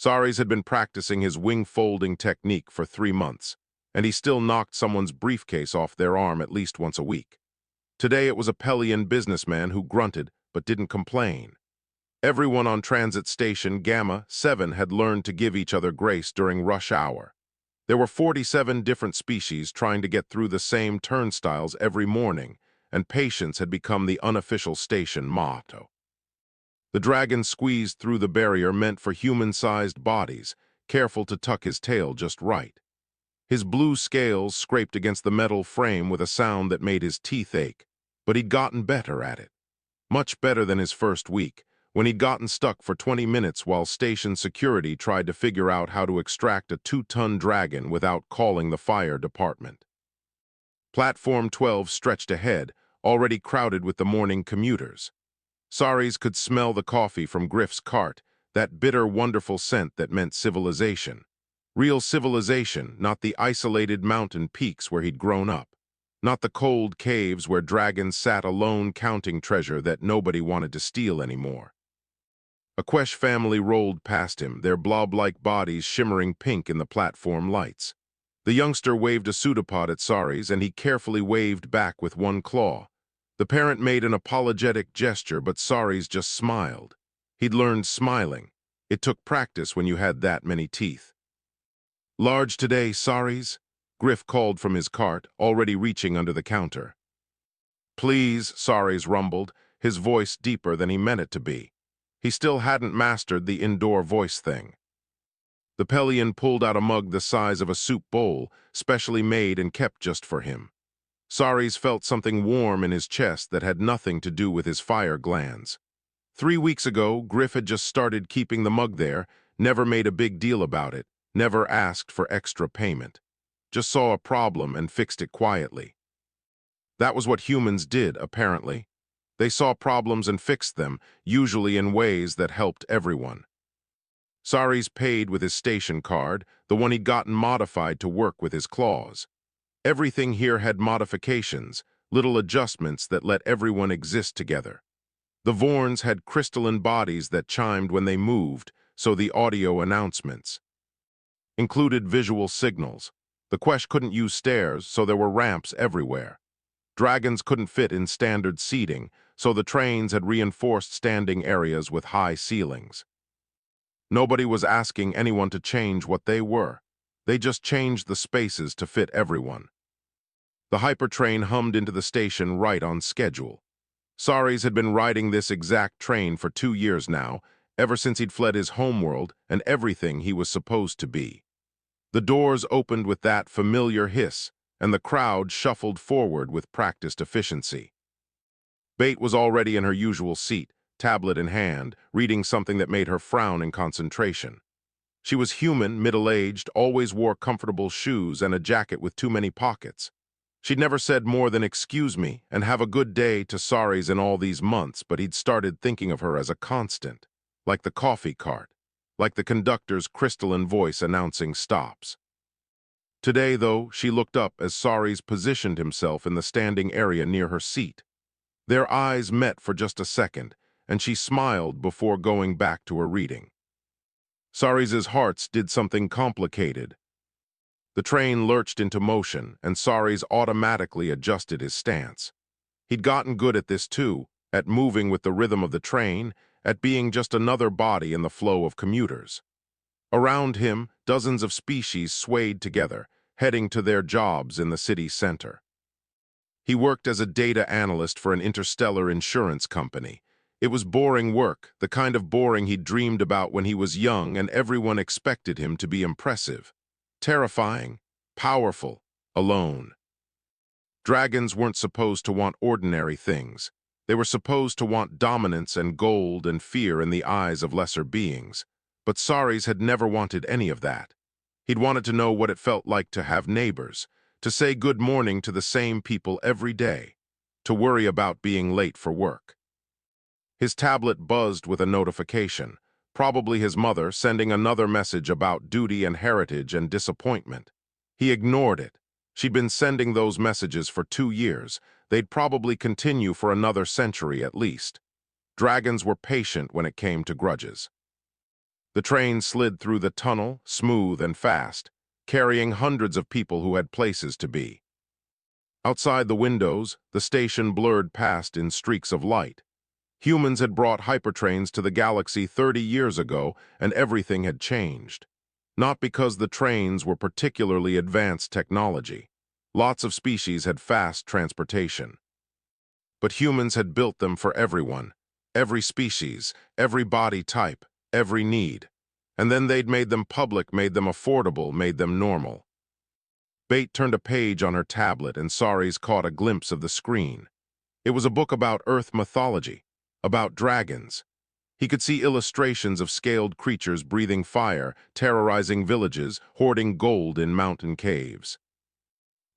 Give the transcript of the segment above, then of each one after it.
Saris had been practicing his wing-folding technique for 3 months, and he still knocked someone's briefcase off their arm at least once a week. Today it was a Pelian businessman who grunted but didn't complain. Everyone on Transit Station Gamma 7 had learned to give each other grace during rush hour. There were 47 different species trying to get through the same turnstiles every morning, and patience had become the unofficial station motto. The dragon squeezed through the barrier meant for human-sized bodies, careful to tuck his tail just right. His blue scales scraped against the metal frame with a sound that made his teeth ache, but he'd gotten better at it. Much better than his first week, when he'd gotten stuck for 20 minutes while station security tried to figure out how to extract a 2-ton dragon without calling the fire department. Platform 12 stretched ahead, already crowded with the morning commuters. Saris could smell the coffee from Griff's cart, that bitter, wonderful scent that meant civilization. Real civilization, not the isolated mountain peaks where he'd grown up. Not the cold caves where dragons sat alone counting treasure that nobody wanted to steal anymore. A Quesh family rolled past him, their blob-like bodies shimmering pink in the platform lights. The youngster waved a pseudopod at Saris, and he carefully waved back with one claw. The parent made an apologetic gesture, but Saris just smiled. He'd learned smiling. It took practice when you had that many teeth. "Large today, Saris?" Griff called from his cart, already reaching under the counter. "Please," Saris rumbled, his voice deeper than he meant it to be. He still hadn't mastered the indoor voice thing. The Pelian pulled out a mug the size of a soup bowl, specially made and kept just for him. Saris felt something warm in his chest that had nothing to do with his fire glands. 3 weeks ago, Griff had just started keeping the mug there, never made a big deal about it, never asked for extra payment. Just saw a problem and fixed it quietly. That was what humans did, apparently. They saw problems and fixed them, usually in ways that helped everyone. Saris paid with his station card, the one he'd gotten modified to work with his claws. Everything here had modifications, little adjustments that let everyone exist together. The Vorns had crystalline bodies that chimed when they moved, so the audio announcements included visual signals. The Quesh couldn't use stairs, so there were ramps everywhere. Dragons couldn't fit in standard seating, so the trains had reinforced standing areas with high ceilings. Nobody was asking anyone to change what they were. They just changed the spaces to fit everyone. The Hypertrain hummed into the station right on schedule. Saris had been riding this exact train for 2 years now, ever since he'd fled his homeworld and everything he was supposed to be. The doors opened with that familiar hiss, and the crowd shuffled forward with practiced efficiency. Bate was already in her usual seat, tablet in hand, reading something that made her frown in concentration. She was human, middle-aged, always wore comfortable shoes and a jacket with too many pockets. She'd never said more than "excuse me" and "have a good day" to Saris in all these months, but he'd started thinking of her as a constant, like the coffee cart, like the conductor's crystalline voice announcing stops. Today, though, she looked up as Saris positioned himself in the standing area near her seat. Their eyes met for just a second, and she smiled before going back to her reading. Saris's hearts did something complicated. The train lurched into motion, and Saris automatically adjusted his stance. He'd gotten good at this too, at moving with the rhythm of the train, at being just another body in the flow of commuters. Around him, dozens of species swayed together, heading to their jobs in the city center. He worked as a data analyst for an interstellar insurance company. It was boring work, the kind of boring he'd dreamed about when he was young, and everyone expected him to be impressive. Terrifying, powerful, alone. Dragons weren't supposed to want ordinary things. They were supposed to want dominance and gold and fear in the eyes of lesser beings. But Saris had never wanted any of that. He'd wanted to know what it felt like to have neighbors, to say good morning to the same people every day, to worry about being late for work. His tablet buzzed with a notification, probably his mother sending another message about duty and heritage and disappointment. He ignored it. She'd been sending those messages for 2 years. They'd probably continue for another century at least. Dragons were patient when it came to grudges. The train slid through the tunnel, smooth and fast, carrying hundreds of people who had places to be. Outside the windows, the station blurred past in streaks of light. Humans had brought hypertrains to the galaxy 30 years ago, and everything had changed. Not because the trains were particularly advanced technology. Lots of species had fast transportation. But humans had built them for everyone, every species, every body type, every need. And then they'd made them public, made them affordable, made them normal. Bate turned a page on her tablet and Saris caught a glimpse of the screen. It was a book about Earth mythology, about dragons. He could see illustrations of scaled creatures breathing fire, terrorizing villages, hoarding gold in mountain caves.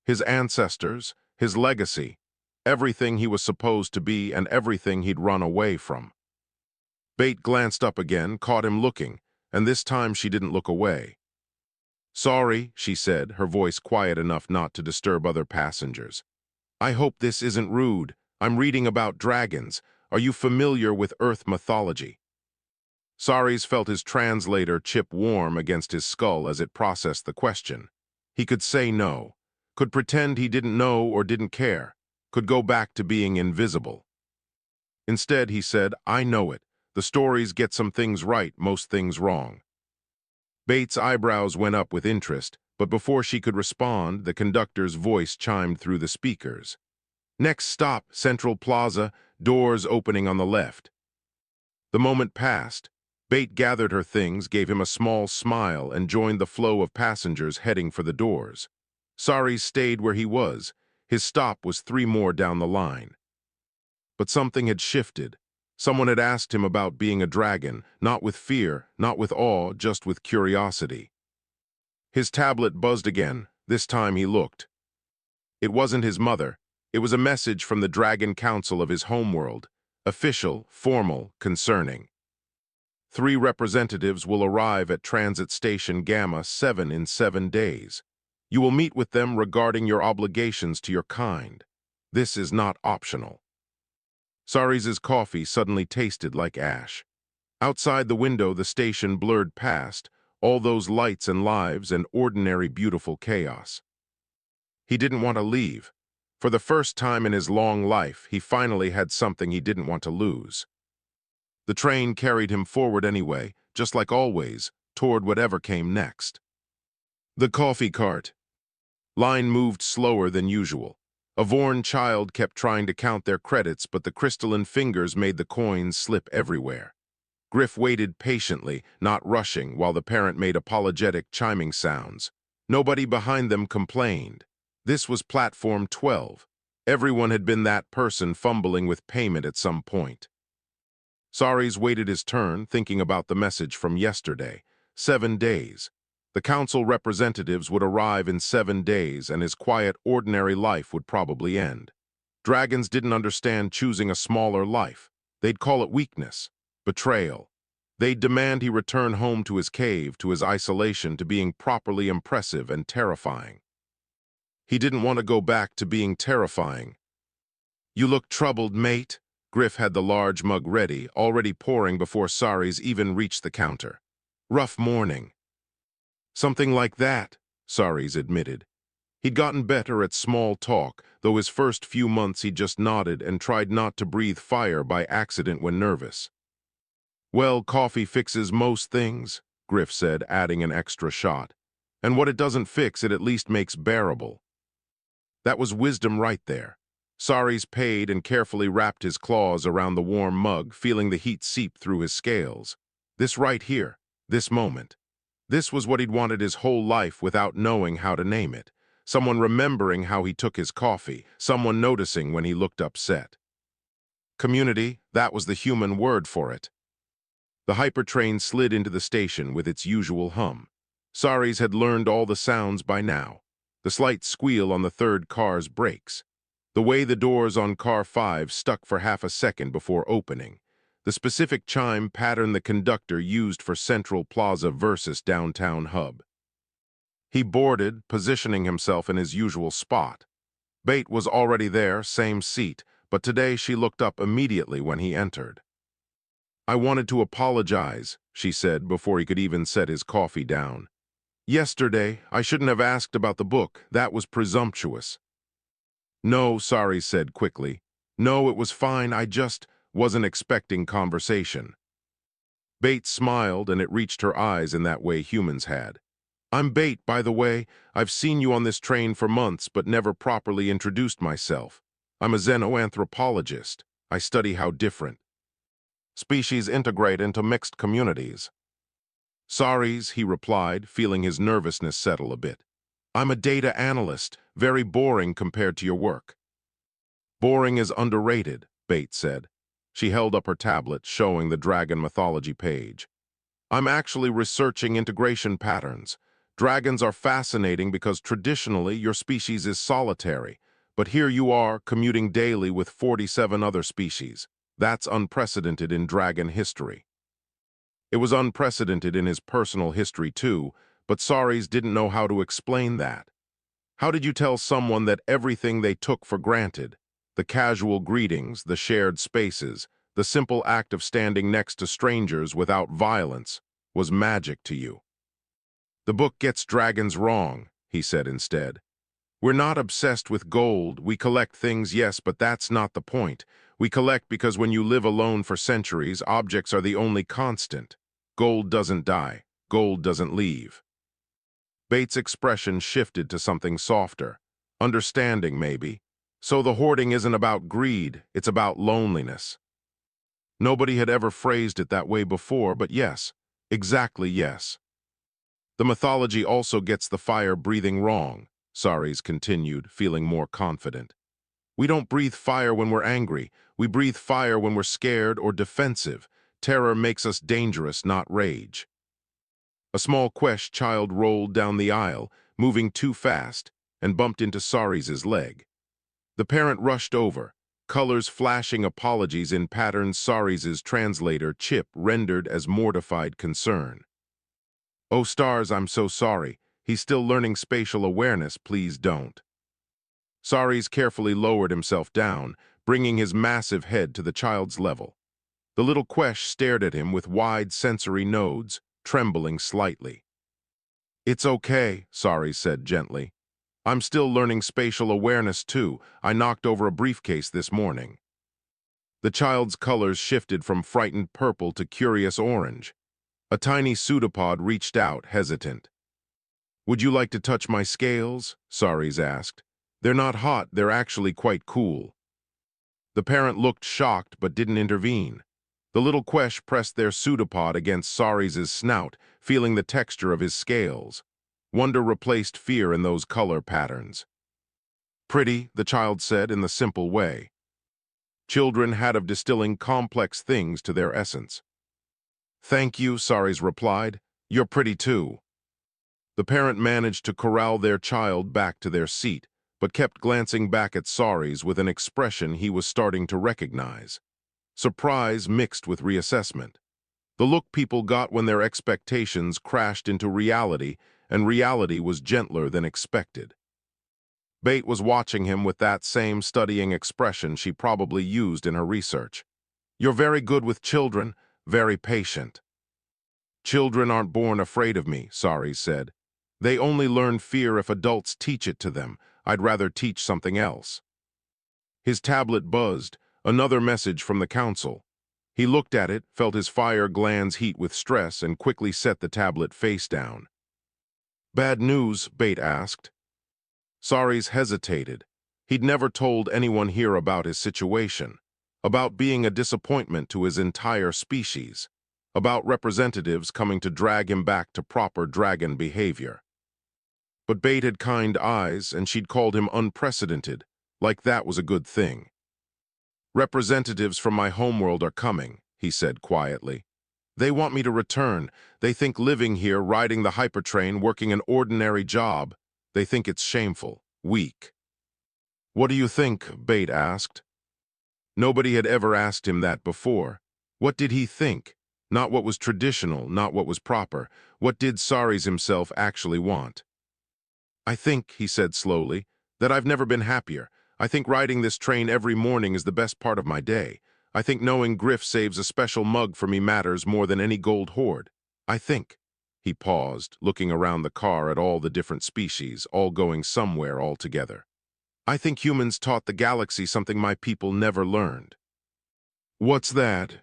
His ancestors, his legacy, everything he was supposed to be and everything he'd run away from. Bate glanced up again, caught him looking, and this time she didn't look away. "Sorry," she said, her voice quiet enough not to disturb other passengers. "I hope this isn't rude. I'm reading about dragons. Are you familiar with Earth mythology?" Saris felt his translator chip warm against his skull as it processed the question. He could say no, could pretend he didn't know or didn't care, could go back to being invisible. Instead, he said, "I know it. The stories get some things right, most things wrong." Bates' eyebrows went up with interest, but before she could respond, the conductor's voice chimed through the speakers. "Next stop, Central Plaza, doors opening on the left." The moment passed. Bate gathered her things, gave him a small smile, and joined the flow of passengers heading for the doors. Saris stayed where he was. His stop was 3 more down the line. But something had shifted. Someone had asked him about being a dragon, not with fear, not with awe, just with curiosity. His tablet buzzed again. This time he looked. It wasn't his mother. It was a message from the Dragon Council of his homeworld. Official, formal, concerning. 3 representatives will arrive at Transit Station Gamma 7 in 7 days. You will meet with them regarding your obligations to your kind. This is not optional. Saris's coffee suddenly tasted like ash. Outside the window, the station blurred past, all those lights and lives and ordinary beautiful chaos. He didn't want to leave. For the first time in his long life, he finally had something he didn't want to lose. The train carried him forward anyway, just like always, toward whatever came next. The coffee cart. Line moved slower than usual. A Vorn child kept trying to count their credits, but the crystalline fingers made the coins slip everywhere. Griff waited patiently, not rushing, while the parent made apologetic chiming sounds. Nobody behind them complained. This was Platform 12. Everyone had been that person fumbling with payment at some point. Saris waited his turn, thinking about the message from yesterday. 7 days. The council representatives would arrive in 7 days, and his quiet, ordinary life would probably end. Dragons didn't understand choosing a smaller life. They'd call it weakness, betrayal. They'd demand he return home to his cave, to his isolation, to being properly impressive and terrifying. He didn't want to go back to being terrifying. "You look troubled, mate." Griff had the large mug ready, already pouring before Saris even reached the counter. "Rough morning." "Something like that," Saris admitted. He'd gotten better at small talk, though his first few months he just nodded and tried not to breathe fire by accident when nervous. "Well, coffee fixes most things," Griff said, adding an extra shot. "And what it doesn't fix, it at least makes bearable." That was wisdom right there. Saris paid and carefully wrapped his claws around the warm mug, feeling the heat seep through his scales. This right here, this moment. This was what he'd wanted his whole life without knowing how to name it. Someone remembering how he took his coffee, someone noticing when he looked upset. Community, that was the human word for it. The hypertrain slid into the station with its usual hum. Saris had learned all the sounds by now. The slight squeal on the third car's brakes. The way the doors on car 5 stuck for half a second before opening. The specific chime pattern the conductor used for Central Plaza versus Downtown Hub. He boarded, positioning himself in his usual spot. Bate was already there, same seat, but today she looked up immediately when he entered. I wanted to apologize, she said before he could even set his coffee down. Yesterday, I shouldn't have asked about the book. That was presumptuous. No, Sari said quickly. No, it was fine. I just wasn't expecting conversation. Bates smiled, and it reached her eyes in that way humans had. I'm Bate, by the way. I've seen you on this train for months, but never properly introduced myself. I'm a xenoanthropologist. I study how different species integrate into mixed communities. Sorries, he replied, feeling his nervousness settle a bit. I'm a data analyst, very boring compared to your work. Boring is underrated, Bates said. She held up her tablet, showing the dragon mythology page. I'm actually researching integration patterns. Dragons are fascinating because traditionally your species is solitary, but here you are commuting daily with 47 other species. That's unprecedented in dragon history. It was unprecedented in his personal history too, but Saris didn't know how to explain that. How did you tell someone that everything they took for granted, the casual greetings, the shared spaces, the simple act of standing next to strangers without violence, was magic to you? The book gets dragons wrong, he said instead. We're not obsessed with gold. We collect things, yes, but that's not the point. We collect because when you live alone for centuries, objects are the only constant. Gold doesn't die. Gold doesn't leave. Bates' expression shifted to something softer. Understanding, maybe. So the hoarding isn't about greed, it's about loneliness. Nobody had ever phrased it that way before, but yes, exactly yes. The mythology also gets the fire-breathing wrong, Saris continued, feeling more confident. We don't breathe fire when we're angry. We breathe fire when we're scared or defensive. Terror makes us dangerous, not rage. A small Quesh child rolled down the aisle, moving too fast, and bumped into Saris's leg. The parent rushed over, colors flashing apologies in patterns Saris's translator, Chip, rendered as mortified concern. Oh stars, I'm so sorry. He's still learning spatial awareness, please don't. Saris carefully lowered himself down, bringing his massive head to the child's level. The little Quesh stared at him with wide sensory nodes, trembling slightly. It's okay, Saris said gently. I'm still learning spatial awareness too. I knocked over a briefcase this morning. The child's colors shifted from frightened purple to curious orange. A tiny pseudopod reached out, hesitant. Would you like to touch my scales? Saris asked. They're not hot, they're actually quite cool. The parent looked shocked but didn't intervene. The little Quesh pressed their pseudopod against Saris's snout, feeling the texture of his scales. Wonder replaced fear in those color patterns. Pretty, the child said in the simple way. Children had of distilling complex things to their essence. Thank you, Saris replied. You're pretty too. The parent managed to corral their child back to their seat, but kept glancing back at Saris with an expression he was starting to recognize. Surprise mixed with reassessment. The look people got when their expectations crashed into reality, and reality was gentler than expected. Bate was watching him with that same studying expression she probably used in her research. You're very good with children, very patient. Children aren't born afraid of me, Saris said. They only learn fear if adults teach it to them. I'd rather teach something else. His tablet buzzed, another message from the council. He looked at it, felt his fire glands heat with stress, and quickly set the tablet face down. Bad news, Bate asked. Saris hesitated. He'd never told anyone here about his situation, about being a disappointment to his entire species, about representatives coming to drag him back to proper dragon behavior. But Bate had kind eyes, and she'd called him unprecedented, like that was a good thing. Representatives from my homeworld are coming, he said quietly. They want me to return. They think living here, riding the Hypertrain, working an ordinary job, they think it's shameful, weak. What do you think? Bate asked. Nobody had ever asked him that before. What did he think? Not what was traditional, not what was proper. What did Saris himself actually want? I think, he said slowly, that I've never been happier. I think riding this train every morning is the best part of my day. I think knowing Griff saves a special mug for me matters more than any gold hoard. I think. He paused, looking around the car at all the different species, all going somewhere all together. I think humans taught the galaxy something my people never learned. What's that?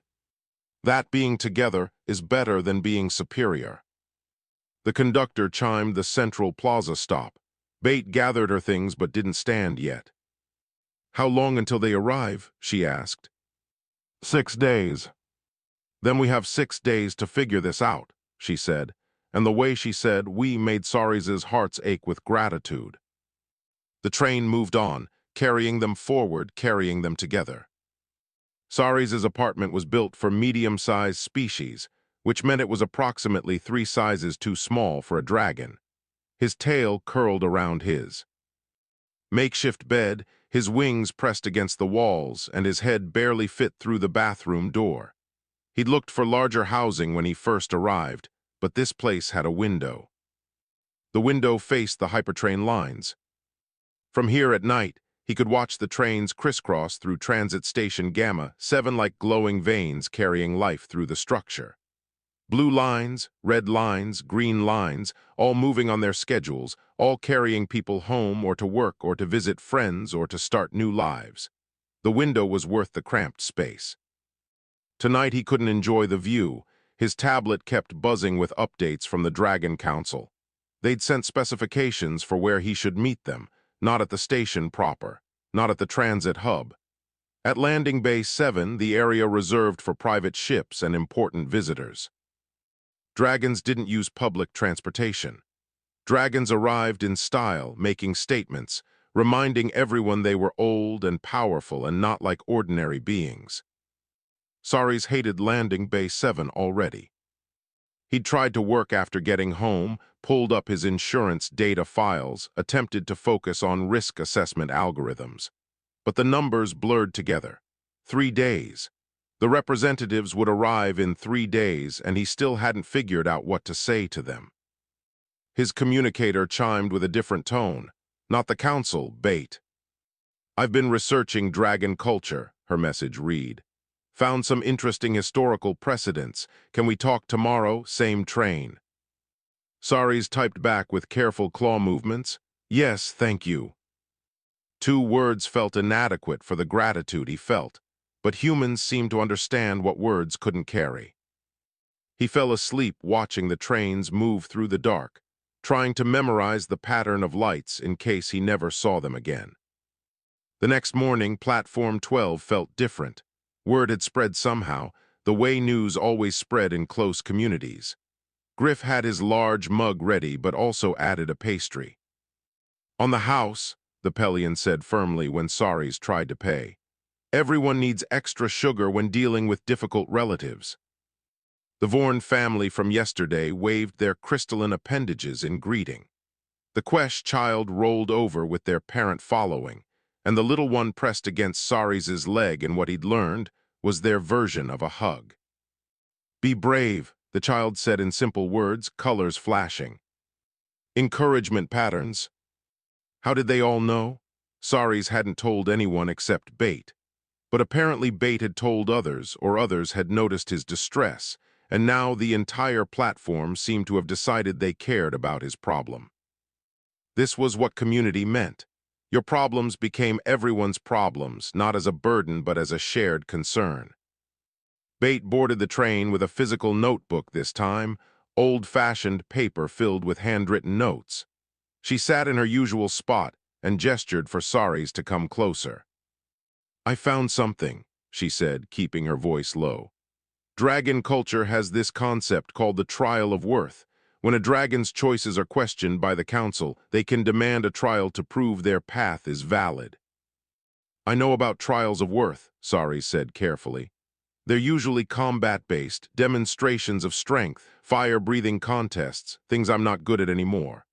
That being together is better than being superior. The conductor chimed the Central Plaza stop. Bait gathered her things but didn't stand yet. How long until they arrive? She asked. 6 days. Then we have 6 days to figure this out, she said, and the way she said we made Saris's hearts ache with gratitude. The train moved on, carrying them forward, carrying them together. Saris's apartment was built for medium-sized species, which meant it was approximately 3 sizes too small for a dragon. His tail curled around his makeshift bed, his wings pressed against the walls, and his head barely fit through the bathroom door. He'd looked for larger housing when he first arrived, but this place had a window. The window faced the Hypertrain lines. From here at night, he could watch the trains crisscross through Transit Station Gamma, 7 like glowing veins carrying life through the structure. Blue lines, red lines, green lines, all moving on their schedules, all carrying people home or to work or to visit friends or to start new lives. The window was worth the cramped space. Tonight he couldn't enjoy the view. His tablet kept buzzing with updates from the Dragon Council. They'd sent specifications for where he should meet them, not at the station proper, not at the transit hub. At Landing Bay 7, the area reserved for private ships and important visitors. Dragons didn't use public transportation. Dragons arrived in style, making statements, reminding everyone they were old and powerful and not like ordinary beings. Saris hated Landing Bay 7 already. He'd tried to work after getting home, pulled up his insurance data files, attempted to focus on risk assessment algorithms. But the numbers blurred together. 3 days. The representatives would arrive in 3 days, and he still hadn't figured out what to say to them. His communicator chimed with a different tone. Not the council, Bait. I've been researching dragon culture, her message read. Found some interesting historical precedents. Can we talk tomorrow? Same train. Saris typed back with careful claw movements. Yes, thank you. 2 words felt inadequate for the gratitude he felt, but humans seemed to understand what words couldn't carry. He fell asleep watching the trains move through the dark, trying to memorize the pattern of lights in case he never saw them again. The next morning, Platform 12 felt different. Word had spread somehow, the way news always spread in close communities. Griff had his large mug ready, but also added a pastry. On the house, the Pelion said firmly when Saris tried to pay. Everyone needs extra sugar when dealing with difficult relatives. The Vorn family from yesterday waved their crystalline appendages in greeting. The Quesh child rolled over with their parent following, and the little one pressed against Saris's leg, and what he'd learned was their version of a hug. Be brave, the child said in simple words, colors flashing. Encouragement patterns. How did they all know? Saris hadn't told anyone except Bait. But apparently Bait had told others, or others had noticed his distress, and now the entire platform seemed to have decided they cared about his problem. This was what community meant. Your problems became everyone's problems, not as a burden but as a shared concern. Bait boarded the train with a physical notebook this time, old-fashioned paper filled with handwritten notes. She sat in her usual spot and gestured for Saris to come closer. I found something, she said, keeping her voice low. Dragon culture has this concept called the trial of worth. When a dragon's choices are questioned by the council, they can demand a trial to prove their path is valid. I know about trials of worth, Saris said carefully. They're usually combat-based, demonstrations of strength, fire-breathing contests, things I'm not good at anymore.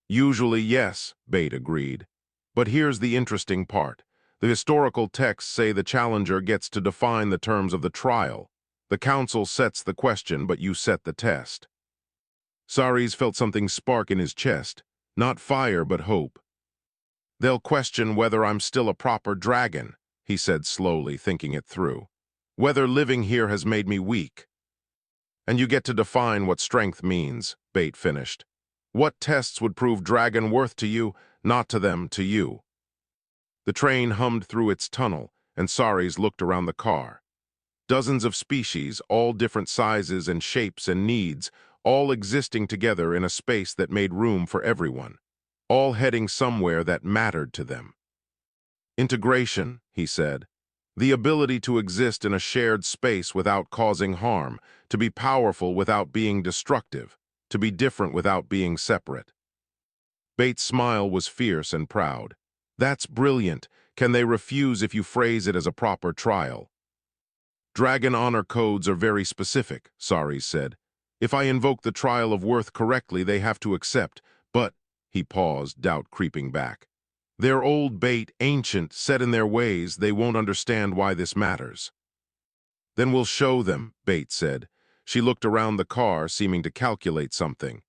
Usually, yes, Bait agreed. But here's the interesting part. The historical texts say the challenger gets to define the terms of the trial. The council sets the question, but you set the test. Saris felt something spark in his chest, not fire but hope. They'll question whether I'm still a proper dragon, he he said slowly, thinking it through. Whether living here has made me weak. And you get to define what strength means, Bate finished. What tests would prove dragon worth to you, not to them, to you? The train hummed through its tunnel, and Saris looked around the car. Dozens of species, all different sizes and shapes and needs, all existing together in a space that made room for everyone, all heading somewhere that mattered to them. Integration, he said. The ability to exist in a shared space without causing harm, to be powerful without being destructive, to be different without being separate. Bates' smile was fierce and proud. That's brilliant. Can they refuse if you phrase it as a proper trial? Dragon honor codes are very specific, Saris said. If I invoke the trial of worth correctly, they have to accept, but, he paused, doubt creeping back. They're old, Bate, ancient, set in their ways, they won't understand why this matters. Then we'll show them, Bate said. She looked around the car, seeming to calculate something.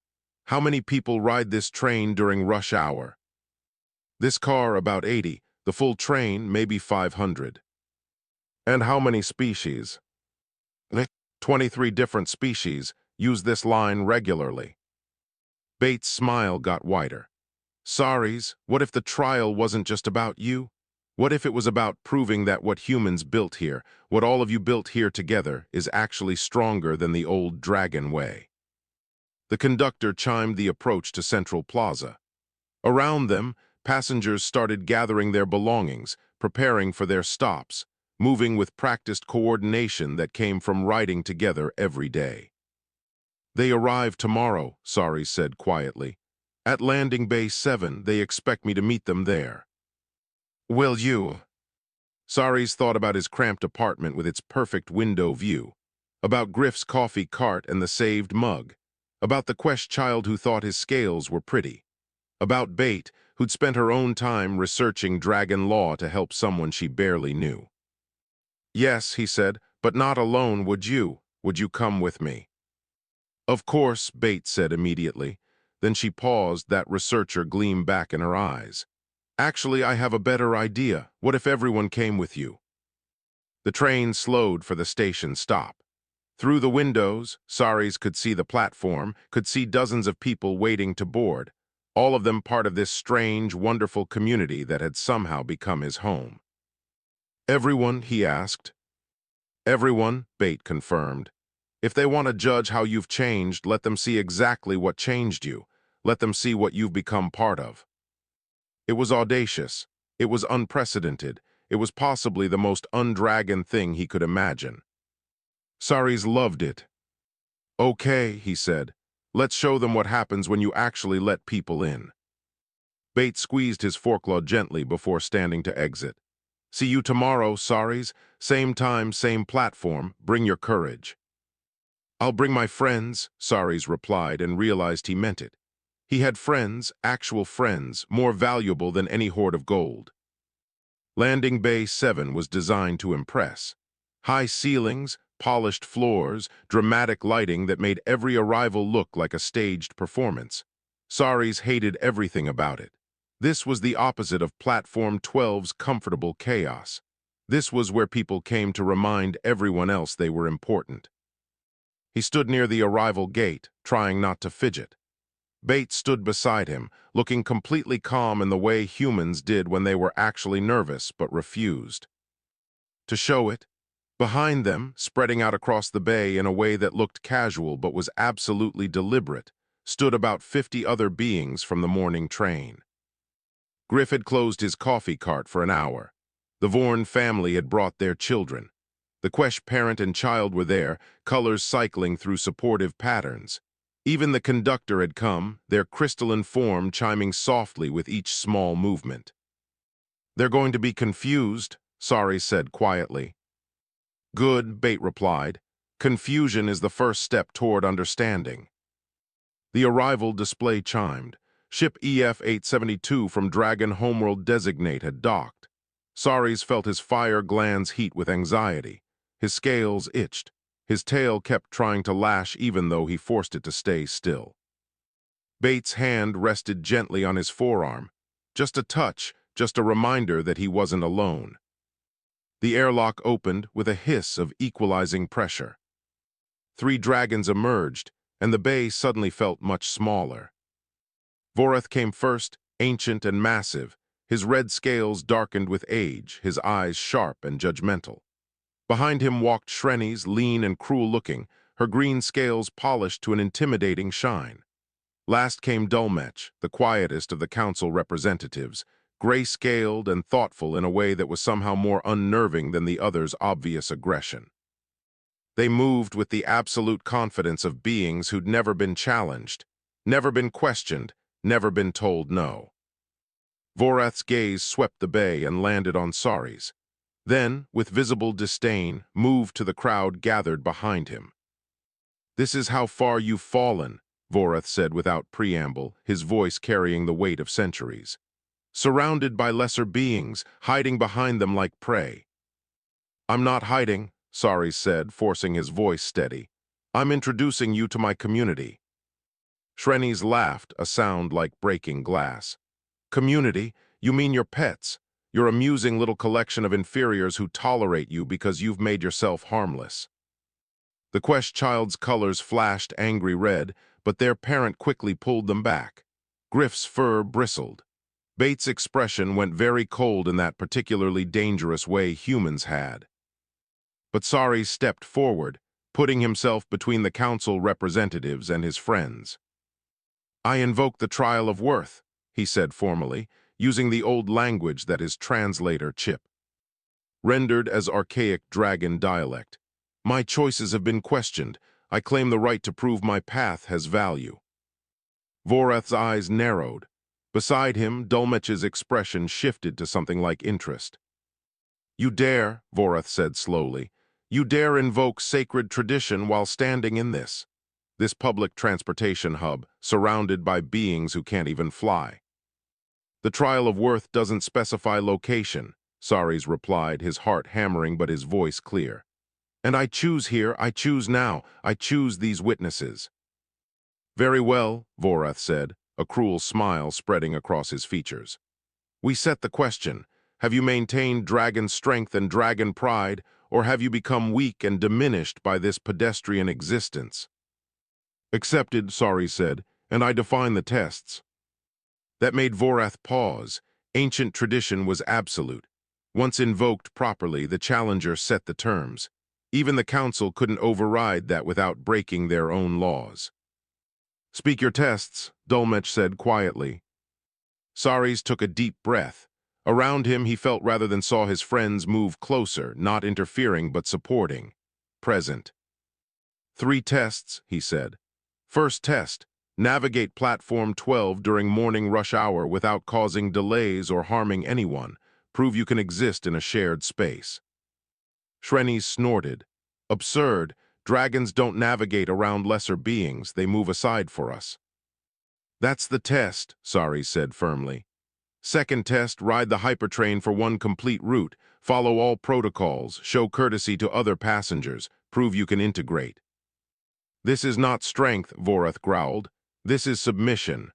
How many people ride this train during rush hour? This car, about 80. The full train, maybe 500. And how many species? 23 different species use this line regularly. Bates' smile got wider. Saris, what if the trial wasn't just about you? What if it was about proving that what humans built here, what all of you built here together, is actually stronger than the old dragon way? The conductor chimed the approach to Central Plaza. Around them, passengers started gathering their belongings, preparing for their stops, moving with practiced coordination that came from riding together every day. They arrive tomorrow, Saris said quietly. At Landing Bay 7, they expect me to meet them there. Will you? Saris thought about his cramped apartment with its perfect window view, about Griff's coffee cart and the saved mug, about the Quest child who thought his scales were pretty, about Bate, who'd spent her own time researching dragon law to help someone she barely knew. Yes, he said, but not alone, would you? Would you come with me? Of course, Bate said immediately. Then she paused, that researcher gleamed back in her eyes. Actually, I have a better idea. What if everyone came with you? The train slowed for the station stop. Through the windows, Saris could see the platform, could see dozens of people waiting to board, all of them part of this strange, wonderful community that had somehow become his home. Everyone, he asked. Everyone, Bate confirmed. If they want to judge how you've changed, let them see exactly what changed you. Let them see what you've become part of. It was audacious. It was unprecedented. It was possibly the most undragon thing he could imagine. Saris loved it. Okay, he said. Let's show them what happens when you actually let people in. Bate squeezed his foreclaw gently before standing to exit. See you tomorrow, Saris. Same time, same platform. Bring your courage. I'll bring my friends, Saris replied and realized he meant it. He had friends, actual friends, more valuable than any hoard of gold. Landing Bay 7 was designed to impress. High ceilings, polished floors, dramatic lighting that made every arrival look like a staged performance. Saris hated everything about it. This was the opposite of Platform 12's comfortable chaos. This was where people came to remind everyone else they were important. He stood near the arrival gate, trying not to fidget. Bates stood beside him, looking completely calm in the way humans did when they were actually nervous but refused. To show it, behind them, spreading out across the bay in a way that looked casual but was absolutely deliberate, stood about 50 other beings from the morning train. Griff had closed his coffee cart for an hour. The Vorn family had brought their children. The Quesh parent and child were there, colors cycling through supportive patterns. Even the conductor had come, their crystalline form chiming softly with each small movement. They're going to be confused, Saris said quietly. Good, Bate replied. Confusion is the first step toward understanding. The arrival display chimed. Ship EF-872 from Dragon Homeworld Designate had docked. Saris felt his fire glands heat with anxiety. His scales itched. His tail kept trying to lash even though he forced it to stay still. Bates' hand rested gently on his forearm. Just a touch, just a reminder that he wasn't alone. The airlock opened with a hiss of equalizing pressure. 3 dragons emerged, and the bay suddenly felt much smaller. Vorath came first, ancient and massive, his red scales darkened with age, his eyes sharp and judgmental. Behind him walked Shrenis, lean and cruel-looking, her green scales polished to an intimidating shine. Last came Dulmech, the quietest of the council representatives, gray-scaled and thoughtful in a way that was somehow more unnerving than the others' obvious aggression. They moved with the absolute confidence of beings who'd never been challenged, never been questioned, never been told no. Vorath's gaze swept the bay and landed on Saris. Then, with visible disdain, moved to the crowd gathered behind him. "This is how far you've fallen," Vorath said without preamble, his voice carrying the weight of centuries. "Surrounded by lesser beings, hiding behind them like prey." "I'm not hiding," Saris said, forcing his voice steady. "I'm introducing you to my community." Shrenis laughed, a sound like breaking glass. "Community? You mean your pets? Your amusing little collection of inferiors who tolerate you because you've made yourself harmless." The Quest child's colors flashed angry red, but their parent quickly pulled them back. Griff's fur bristled. Bates' expression went very cold in that particularly dangerous way humans had. But Saris stepped forward, putting himself between the council representatives and his friends. "I invoke the trial of worth," he said formally, using the old language that his translator, Chip, rendered as archaic dragon dialect. "My choices have been questioned. I claim the right to prove my path has value." Vorath's eyes narrowed. Beside him, Dulmech's expression shifted to something like interest. "You dare," Vorath said slowly, "you dare invoke sacred tradition while standing in this public transportation hub, surrounded by beings who can't even fly." "The trial of worth doesn't specify location," Saris replied, his heart hammering but his voice clear. "And I choose here, I choose now, I choose these witnesses." "Very well," Vorath said, a cruel smile spreading across his features. "We set the question. Have you maintained dragon strength and dragon pride, or have you become weak and diminished by this pedestrian existence?" "Accepted," Saris said, "and I define the tests." That made Vorath pause. Ancient tradition was absolute. Once invoked properly, the challenger set the terms. Even the council couldn't override that without breaking their own laws. "Speak your tests," Dulmech said quietly. Saris took a deep breath. Around him, he felt rather than saw his friends move closer, not interfering but supporting. Present. "3 tests," he said. "First test. Navigate Platform 12 during morning rush hour without causing delays or harming anyone. Prove you can exist in a shared space." Shrenis snorted. "Absurd. Dragons don't navigate around lesser beings, they move aside for us." "That's the test," Saris said firmly. "Second test, ride the Hypertrain for 1 complete route, follow all protocols, show courtesy to other passengers, prove you can integrate." "This is not strength," Vorath growled. "This is submission."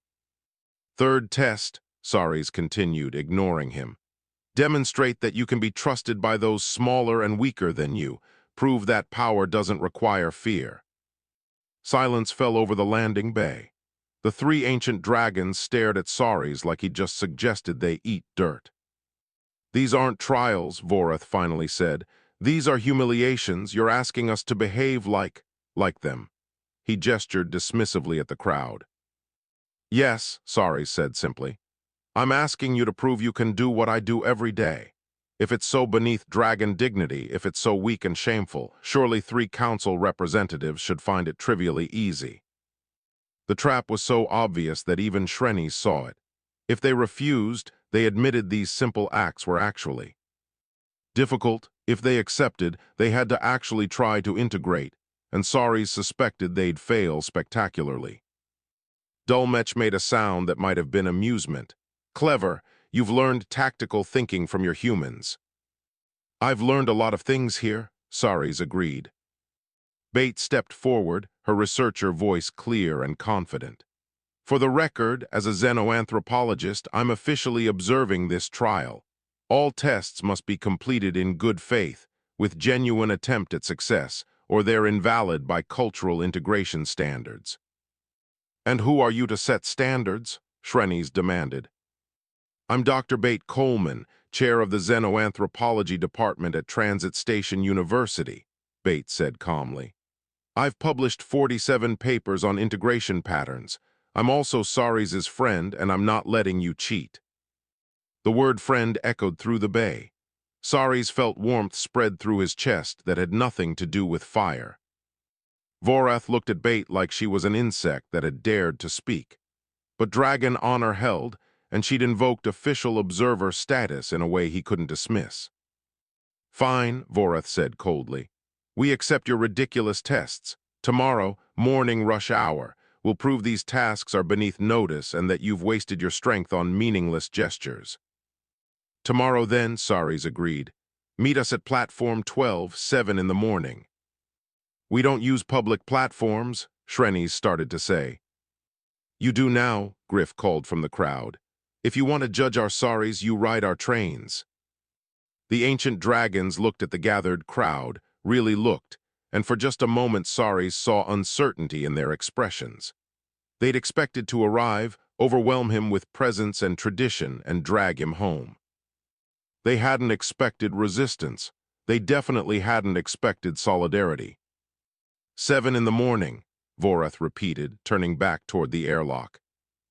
"Third test," Saris continued, ignoring him. "Demonstrate that you can be trusted by those smaller and weaker than you. Prove that power doesn't require fear." Silence fell over the landing bay. The 3 ancient dragons stared at Saris like he'd just suggested they eat dirt. "These aren't trials," Vorath finally said. "These are humiliations. You're asking us to behave like them." He gestured dismissively at the crowd. "Yes," Saris said simply. "I'm asking you to prove you can do what I do every day. If it's so beneath dragon dignity, if it's so weak and shameful, surely 3 council representatives should find it trivially easy." The trap was so obvious that even Shrenis saw it. If they refused, they admitted these simple acts were actually difficult. If they accepted, they had to actually try to integrate, and Saris suspected they'd fail spectacularly. Dulmech made a sound that might have been amusement. "Clever. You've learned tactical thinking from your humans." "I've learned a lot of things here," Saris agreed. Bates stepped forward, her researcher voice clear and confident. "For the record, as a xenoanthropologist, I'm officially observing this trial. All tests must be completed in good faith, with genuine attempt at success, or they're invalid by cultural integration standards. And who are you to set standards? Shrenes demanded. I'm Dr. Bate Coleman, chair of the Xenoanthropology Department at Transit Station University, Bate said calmly. I've published 47 papers on integration patterns. I'm also Saris' friend, and I'm not letting you cheat. The word friend echoed through the bay. Saris felt warmth spread through his chest that had nothing to do with fire. Vorath looked at Bate like she was an insect that had dared to speak. But dragon honor held, and she'd invoked official observer status in a way he couldn't dismiss. Fine, Vorath said coldly. We accept your ridiculous tests. Tomorrow, morning rush hour, will prove these tasks are beneath notice and that you've wasted your strength on meaningless gestures. Tomorrow then, Saris agreed. Meet us at platform 12, 7 in the morning. We don't use public platforms, Shrenes started to say. You do now, Griff called from the crowd. If you want to judge our Saris, you ride our trains. The ancient dragons looked at the gathered crowd, really looked, and for just a moment Saris saw uncertainty in their expressions. They'd expected to arrive, overwhelm him with presence and tradition, and drag him home. They hadn't expected resistance. They definitely hadn't expected solidarity. 7 in the morning, Vorath repeated, turning back toward the airlock.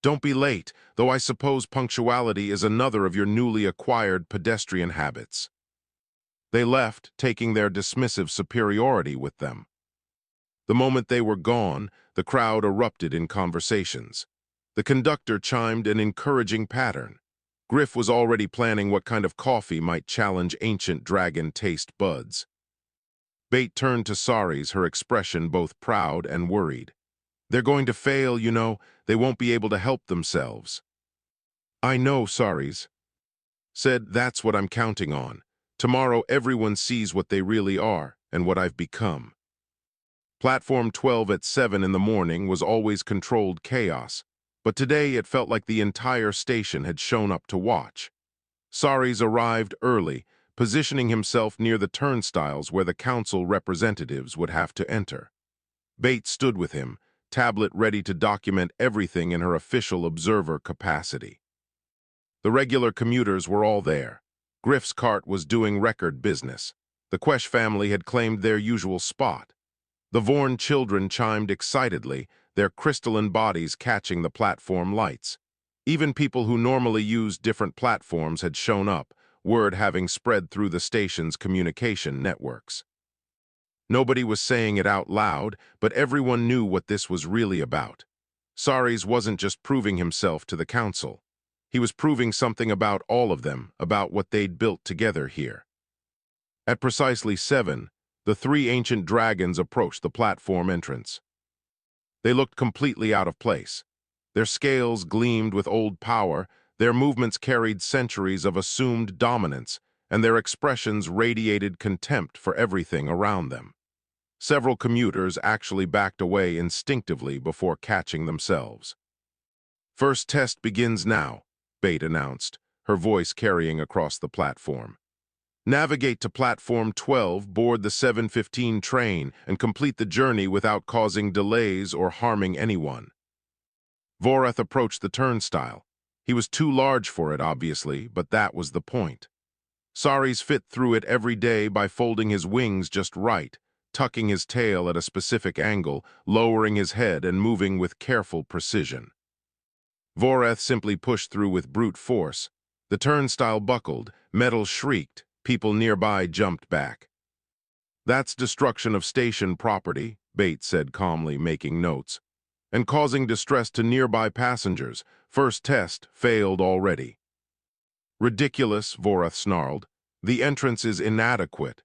Don't be late, though I suppose punctuality is another of your newly acquired pedestrian habits. They left, taking their dismissive superiority with them. The moment they were gone, the crowd erupted in conversations. The conductor chimed an encouraging pattern. Griff was already planning what kind of coffee might challenge ancient dragon taste buds. Bate turned to Saris, her expression both proud and worried. They're going to fail, you know. They won't be able to help themselves. I know, Saris said, that's what I'm counting on. Tomorrow everyone sees what they really are and what I've become. Platform 12 at 7 in the morning was always controlled chaos, but today it felt like the entire station had shown up to watch. Saris arrived early, positioning himself near the turnstiles where the council representatives would have to enter. Bate stood with him, tablet ready to document everything in her official observer capacity. The regular commuters were all there. Griff's cart was doing record business. The Quesh family had claimed their usual spot. The Vorn children chimed excitedly, their crystalline bodies catching the platform lights. Even people who normally use different platforms had shown up, word having spread through the station's communication networks. Nobody was saying it out loud, but everyone knew what this was really about. Saris wasn't just proving himself to the council. He was proving something about all of them, about what they'd built together here. At precisely 7, the 3 ancient dragons approached the platform entrance. They looked completely out of place. Their scales gleamed with old power, their movements carried centuries of assumed dominance, and their expressions radiated contempt for everything around them. Several commuters actually backed away instinctively before catching themselves. First test begins now, Bate announced, her voice carrying across the platform. Navigate to platform 12, board the 7:15 train, and complete the journey without causing delays or harming anyone. Vorath approached the turnstile. He was too large for it, obviously, but that was the point. Saris fit through it every day by folding his wings just right, tucking his tail at a specific angle, lowering his head and moving with careful precision. Vorath simply pushed through with brute force. The turnstile buckled, metal shrieked, people nearby jumped back. That's destruction of station property, Bate said calmly, making notes, and causing distress to nearby passengers. First test failed already. Ridiculous, Vorath snarled. The entrance is inadequate.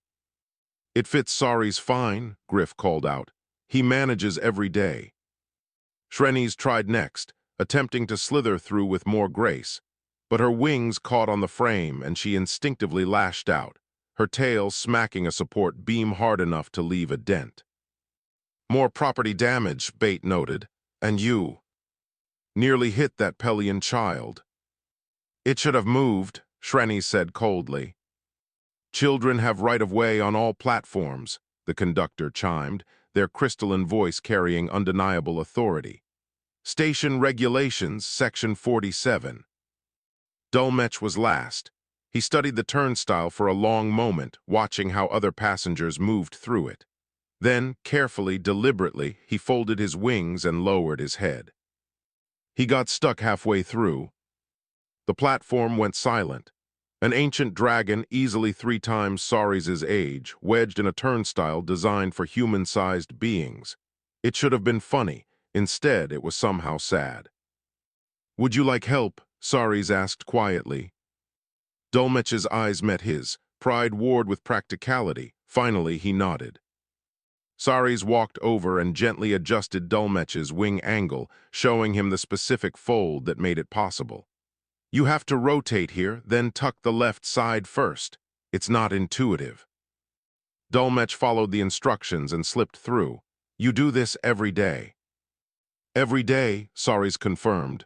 It fits Saris fine, Griff called out. He manages every day. Shrenes tried next, attempting to slither through with more grace, but her wings caught on the frame and she instinctively lashed out, her tail smacking a support beam hard enough to leave a dent. More property damage, Bate noted, and you nearly hit that Pelian child. It should have moved, Shreni said coldly. Children have right-of-way on all platforms, the conductor chimed, their crystalline voice carrying undeniable authority. Station Regulations, Section 47. Dolmetsch was last. He studied the turnstile for a long moment, watching how other passengers moved through it. Then, carefully, deliberately, he folded his wings and lowered his head. He got stuck halfway through. The platform went silent. An ancient dragon, easily 3 times Saris's age, wedged in a turnstile designed for human-sized beings. It should have been funny. Instead, it was somehow sad. "Would you like help?" Saris asked quietly. Dolmetsch's eyes met his, pride warred with practicality. Finally, he nodded. Saris walked over and gently adjusted Dolmetsch's wing angle, showing him the specific fold that made it possible. "You have to rotate here, then tuck the left side first. It's not intuitive." Dolmetsch followed the instructions and slipped through. "You do this every day." "Every day," Saris confirmed.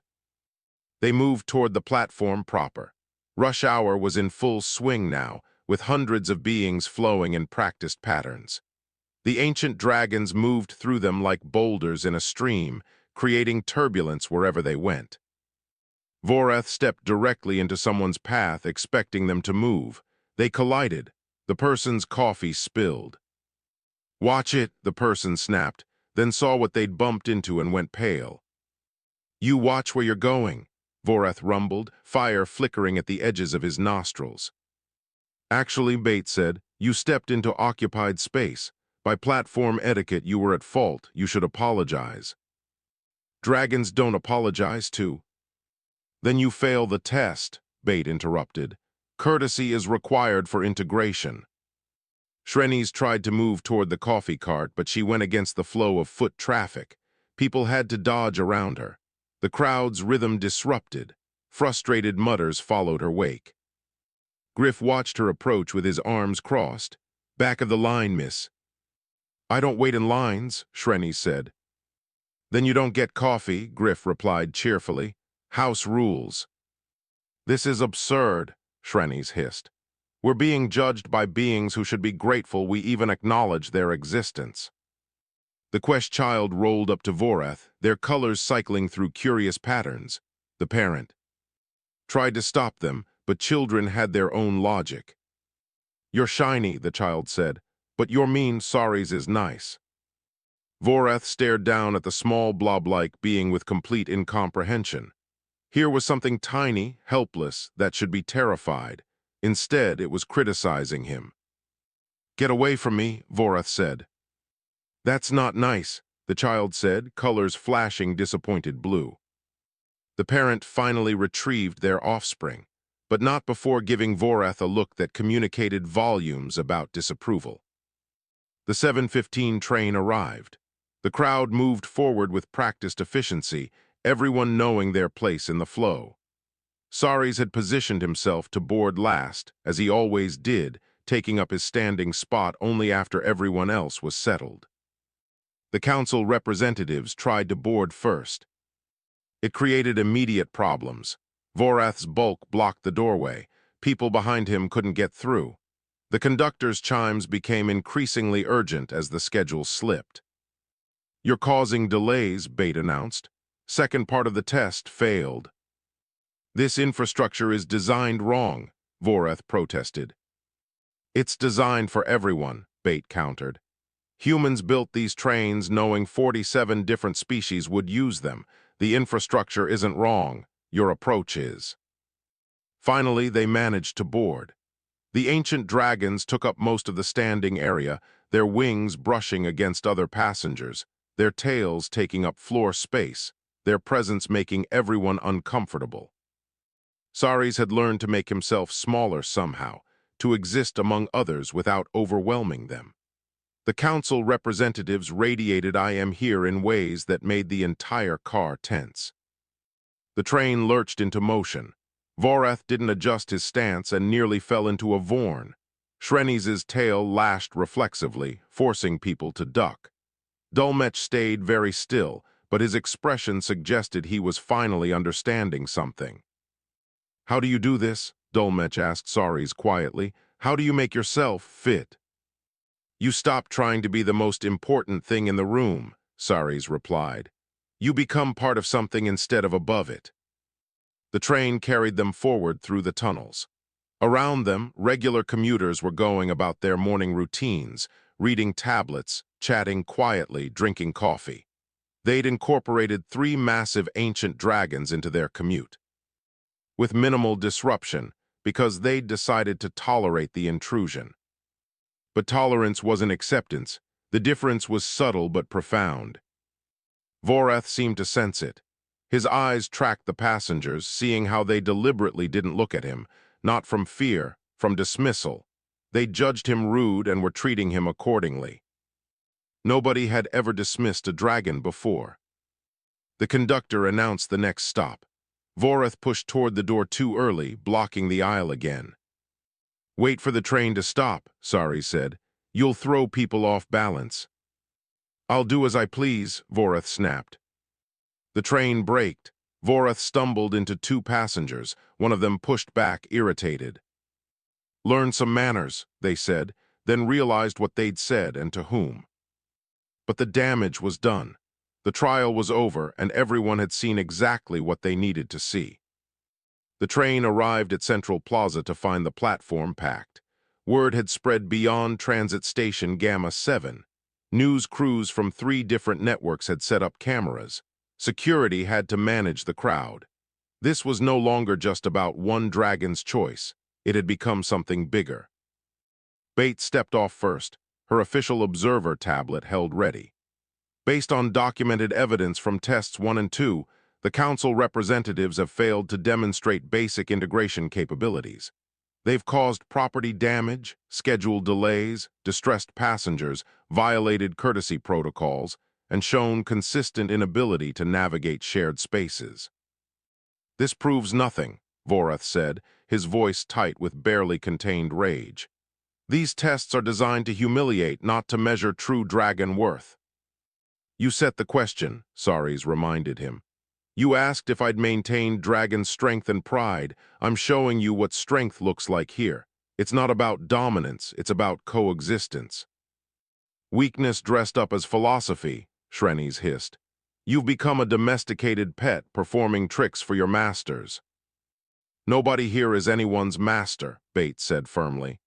They moved toward the platform proper. Rush hour was in full swing now, with hundreds of beings flowing in practiced patterns. The ancient dragons moved through them like boulders in a stream, creating turbulence wherever they went. Vorath stepped directly into someone's path, expecting them to move. They collided. The person's coffee spilled. "Watch it," the person snapped, then saw what they'd bumped into and went pale. "You watch where you're going," Vorath rumbled, fire flickering at the edges of his nostrils. "Actually," Bate said, "you stepped into occupied space. By platform etiquette, you were at fault. You should apologize." "Dragons don't apologize to." "Then you fail the test," Bate interrupted. "Courtesy is required for integration." Shreni's tried to move toward the coffee cart, but she went against the flow of foot traffic. People had to dodge around her. The crowd's rhythm disrupted. Frustrated mutters followed her wake. Griff watched her approach with his arms crossed. "Back of the line, miss." "I don't wait in lines," Shreni said. "Then you don't get coffee," Griff replied cheerfully. "House rules." "This is absurd," Shreni's hissed. "We're being judged by beings who should be grateful we even acknowledge their existence." The Quest child rolled up to Vorath, their colors cycling through curious patterns. The parent tried to stop them, but children had their own logic. "You're shiny," the child said, "but your mean Saris is nice." Vorath stared down at the small blob-like being with complete incomprehension. Here was something tiny, helpless, that should be terrified. Instead, it was criticizing him. "Get away from me," Vorath said. "That's not nice," the child said, colors flashing disappointed blue. The parent finally retrieved their offspring, but not before giving Vorath a look that communicated volumes about disapproval. The 7:15 train arrived. The crowd moved forward with practiced efficiency, everyone knowing their place in the flow. Saris had positioned himself to board last, as he always did, taking up his standing spot only after everyone else was settled. The council representatives tried to board first. It created immediate problems. Vorath's bulk blocked the doorway. People behind him couldn't get through. The conductor's chimes became increasingly urgent as the schedule slipped. "You're causing delays," Bate announced. "Second part of the test failed." "This infrastructure is designed wrong," Vorath protested. "It's designed for everyone," Bate countered. "Humans built these trains knowing 47 different species would use them. The infrastructure isn't wrong. Your approach is." Finally, they managed to board. The ancient dragons took up most of the standing area, their wings brushing against other passengers, their tails taking up floor space, their presence making everyone uncomfortable. Saris had learned to make himself smaller somehow, to exist among others without overwhelming them. The council representatives radiated "I am here" in ways that made the entire car tense. The train lurched into motion. Vorath didn't adjust his stance and nearly fell into a Vorn. Shreni's tail lashed reflexively, forcing people to duck. Dolmetsch stayed very still, but his expression suggested he was finally understanding something. "How do you do this?" Dolmetsch asked Saris quietly. How do you make yourself fit? You stop trying to be the most important thing in the room, Saris replied. You become part of something instead of above it. The train carried them forward through the tunnels. Around them, regular commuters were going about their morning routines, reading tablets, chatting quietly, drinking coffee. They'd incorporated 3 massive ancient dragons into their commute, with minimal disruption, because they'd decided to tolerate the intrusion. But tolerance wasn't acceptance. The difference was subtle but profound. Vorath seemed to sense it. His eyes tracked the passengers, seeing how they deliberately didn't look at him, not from fear, from dismissal. They judged him rude and were treating him accordingly. Nobody had ever dismissed a dragon before. The conductor announced the next stop. Vorath pushed toward the door too early, blocking the aisle again. Wait for the train to stop, Sari said. You'll throw people off balance. I'll do as I please, Vorath snapped. The train braked. Vorath stumbled into 2 passengers. One of them pushed back, irritated. Learn some manners, they said, then realized what they'd said and to whom. But the damage was done. The trial was over, and everyone had seen exactly what they needed to see. The train arrived at Central Plaza to find the platform packed. Word had spread beyond Transit Station Gamma 7. News crews from 3 different networks had set up cameras. Security had to manage the crowd. This was no longer just about one dragon's choice. It had become something bigger. Bates stepped off first, her official observer tablet held ready. Based on documented evidence from tests 1 and 2, the Council representatives have failed to demonstrate basic integration capabilities. They've caused property damage, scheduled delays, distressed passengers, violated courtesy protocols, and shown consistent inability to navigate shared spaces. This proves nothing, Vorath said, his voice tight with barely contained rage. These tests are designed to humiliate, not to measure true dragon worth. You set the question, Saris reminded him. You asked if I'd maintained dragon strength and pride. I'm showing you what strength looks like here. It's not about dominance, it's about coexistence. Weakness dressed up as philosophy, Shrenis hissed. You've become a domesticated pet performing tricks for your masters. Nobody here is anyone's master, Bates said firmly.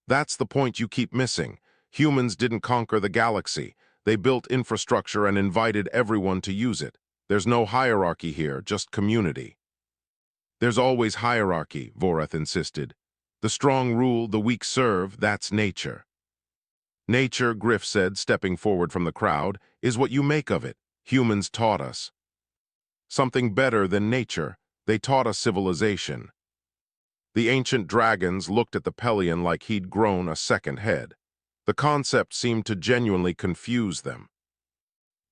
That's the point you keep missing. Humans didn't conquer the galaxy. They built infrastructure and invited everyone to use it. There's no hierarchy here, just community. There's always hierarchy, Vorath insisted. The strong rule, the weak serve, that's nature. Nature, Griff said, stepping forward from the crowd, is what you make of it. Humans taught us. Something better than nature. They taught us civilization. The ancient dragons looked at the Pelion like he'd grown a second head. The concept seemed to genuinely confuse them.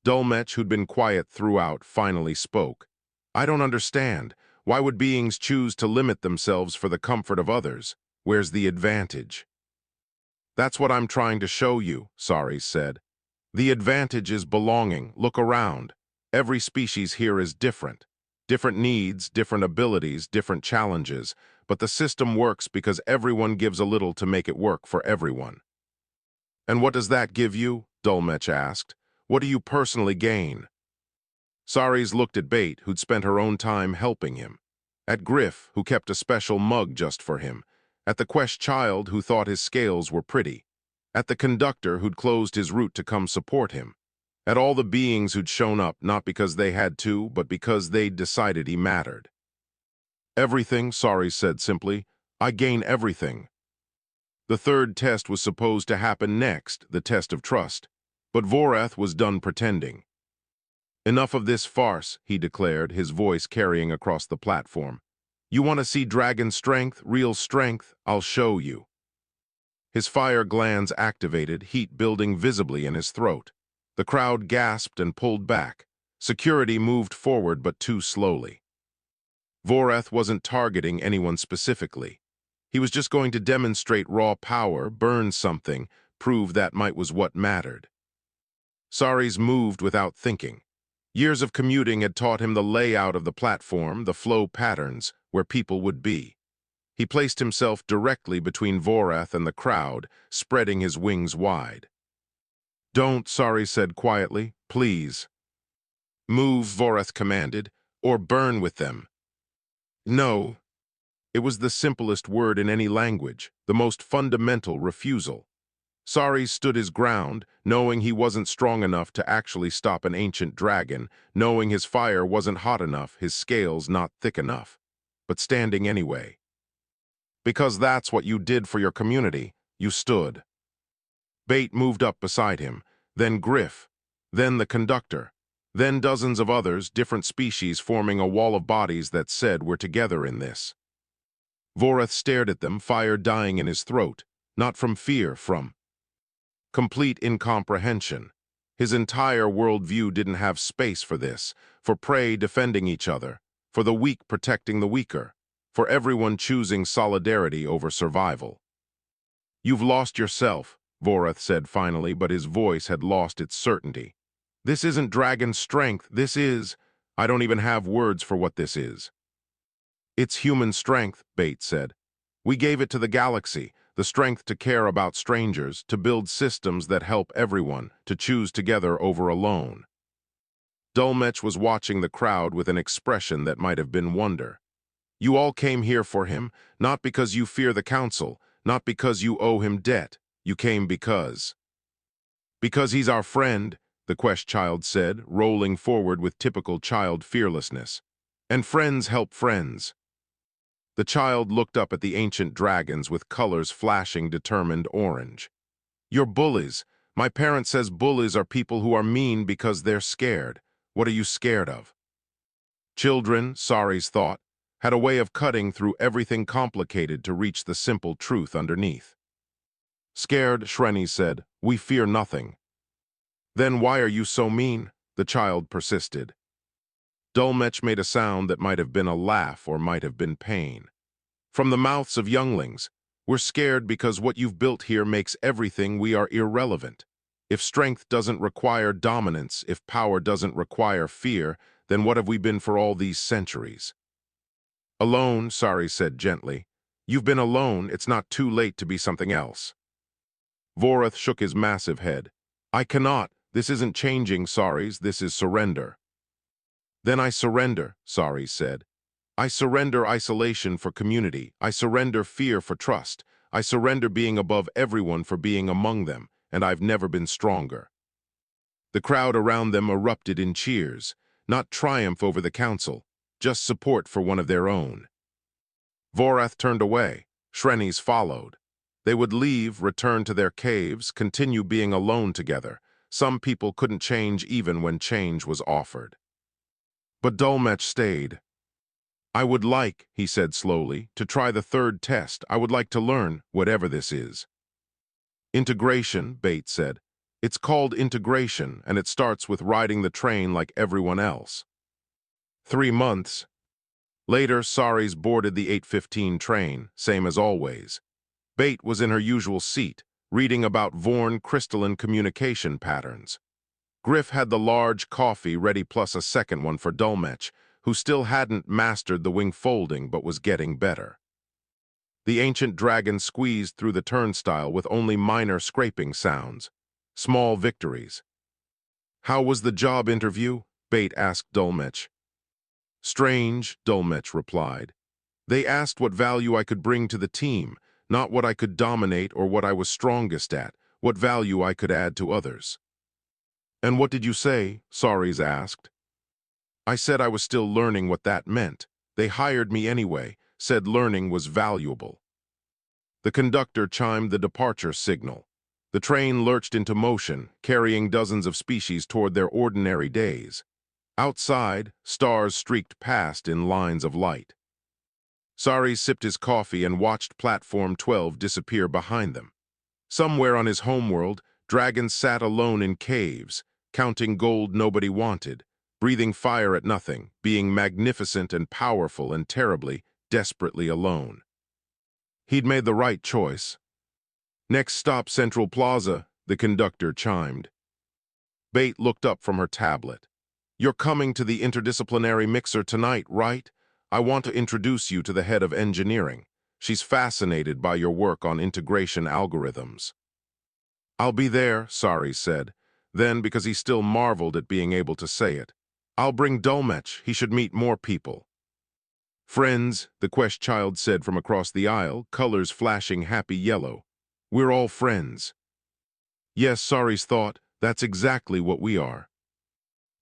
Dolmetsch, who'd been quiet throughout, finally spoke. I don't understand. Why would beings choose to limit themselves for the comfort of others? Where's the advantage? That's what I'm trying to show you, Saris said. The advantage is belonging. Look around. Every species here is different. Different needs, different abilities, different challenges, but the system works because everyone gives a little to make it work for everyone. And what does that give you? Dolmetsch asked. What do you personally gain? Saris looked at Bate, who'd spent her own time helping him. At Griff, who kept a special mug just for him. At the Quest child, who thought his scales were pretty. At the conductor, who'd closed his route to come support him. At all the beings who'd shown up, not because they had to, but because they'd decided he mattered. Everything, Saris said simply. I gain everything. The 3rd test was supposed to happen next, the test of trust. But Vorath was done pretending. Enough of this farce, he declared, his voice carrying across the platform. You want to see dragon strength, real strength? I'll show you. His fire glands activated, heat building visibly in his throat. The crowd gasped and pulled back. Security moved forward, but too slowly. Vorath wasn't targeting anyone specifically. He was just going to demonstrate raw power, burn something, prove that might was what mattered. Saris moved without thinking. Years of commuting had taught him the layout of the platform, the flow patterns, where people would be. He placed himself directly between Vorath and the crowd, spreading his wings wide. "Don't," Sari said quietly. "Please." "Move," Vorath commanded, "or burn with them." "No." It was the simplest word in any language, the most fundamental refusal. Sari stood his ground, knowing he wasn't strong enough to actually stop an ancient dragon, knowing his fire wasn't hot enough, his scales not thick enough. But standing anyway. "Because that's what you did for your community. You stood." Bait moved up beside him, then Griff, then the conductor, then dozens of others, different species forming a wall of bodies that said we're together in this. Vorath stared at them, fire dying in his throat, not from fear, from complete incomprehension. His entire worldview didn't have space for this, for prey defending each other, for the weak protecting the weaker, for everyone choosing solidarity over survival. "You've lost yourself," Vorath said finally, but his voice had lost its certainty. "This isn't dragon strength, this is... I don't even have words for what this is." "It's human strength," Bait said. "We gave it to the galaxy, the strength to care about strangers, to build systems that help everyone, to choose together over alone." Dulmech was watching the crowd with an expression that might have been wonder. "You all came here for him, not because you fear the council, not because you owe him debt. You came because he's our friend," the Quest child said, rolling forward with typical child fearlessness. "And friends help friends." The child looked up at the ancient dragons with colors flashing determined orange. "You're bullies. My parent says bullies are people who are mean because they're scared. What are you scared of?" Children, Sari's thought, had a way of cutting through everything complicated to reach the simple truth underneath. "Scared," Shreni said. "We fear nothing." "Then why are you so mean?" the child persisted. Dulmech made a sound that might have been a laugh or might have been pain. "From the mouths of younglings, we're scared because what you've built here makes everything we are irrelevant. If strength doesn't require dominance, if power doesn't require fear, then what have we been for all these centuries?" "Alone," Sari said gently. "You've been alone, it's not too late to be something else." Vorath shook his massive head. "I cannot. This isn't changing, Saris, this is surrender." "Then I surrender," Sari said. "I surrender isolation for community. I surrender fear for trust. I surrender being above everyone for being among them, and I've never been stronger." The crowd around them erupted in cheers, not triumph over the council, just support for one of their own. Vorath turned away. Shreni's followed. They would leave, return to their caves, continue being alone together. Some people couldn't change even when change was offered. But Dulmech stayed. "I would like," he said slowly, "to try the third test. I would like to learn, whatever this is." "Integration," Bait said. "It's called integration, and it starts with riding the train like everyone else." 3 months. Later, Saris boarded the 8:15 train, same as always. Bait was in her usual seat, reading about Vorn crystalline communication patterns. Griff had the large coffee ready plus a second one for Dulmech, who still hadn't mastered the wing folding but was getting better. The ancient dragon squeezed through the turnstile with only minor scraping sounds. Small victories. "How was the job interview?" Bait asked Dulmech. "Strange," Dulmech replied. "They asked what value I could bring to the team, not what I could dominate or what I was strongest at, what value I could add to others." "And what did you say?" Saris asked. "I said I was still learning what that meant. They hired me anyway, said learning was valuable." The conductor chimed the departure signal. The train lurched into motion, carrying dozens of species toward their ordinary days. Outside, stars streaked past in lines of light. Sari sipped his coffee and watched Platform 12 disappear behind them. Somewhere on his homeworld, dragons sat alone in caves, counting gold nobody wanted, breathing fire at nothing, being magnificent and powerful and terribly, desperately alone. He'd made the right choice. "Next stop, Central Plaza," the conductor chimed. Bait looked up from her tablet. "You're coming to the interdisciplinary mixer tonight, right? I want to introduce you to the head of engineering. She's fascinated by your work on integration algorithms. I'll be there, Sari said. Then, because he still marveled at being able to say it, I'll bring Dolmetsch. He should meet more people. Friends, the Quest child said from across the aisle, colors flashing happy yellow. We're all friends. Yes, Sari's thought, that's exactly what we are.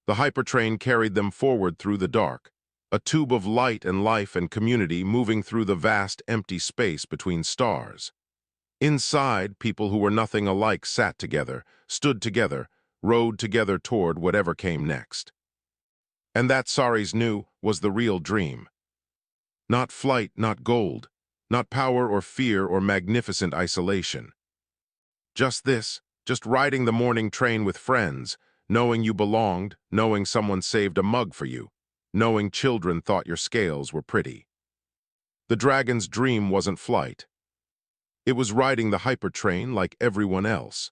The Hypertrain carried them forward through the dark, a tube of light and life and community moving through the vast empty space between stars. Inside, people who were nothing alike sat together, stood together, rode together toward whatever came next. And that, Sari's knew, was the real dream. Not flight, not gold, not power or fear or magnificent isolation. Just this, just riding the morning train with friends, knowing you belonged, knowing someone saved a mug for you, knowing children thought your scales were pretty. The dragon's dream wasn't flight. It was riding the Hypertrain like everyone else.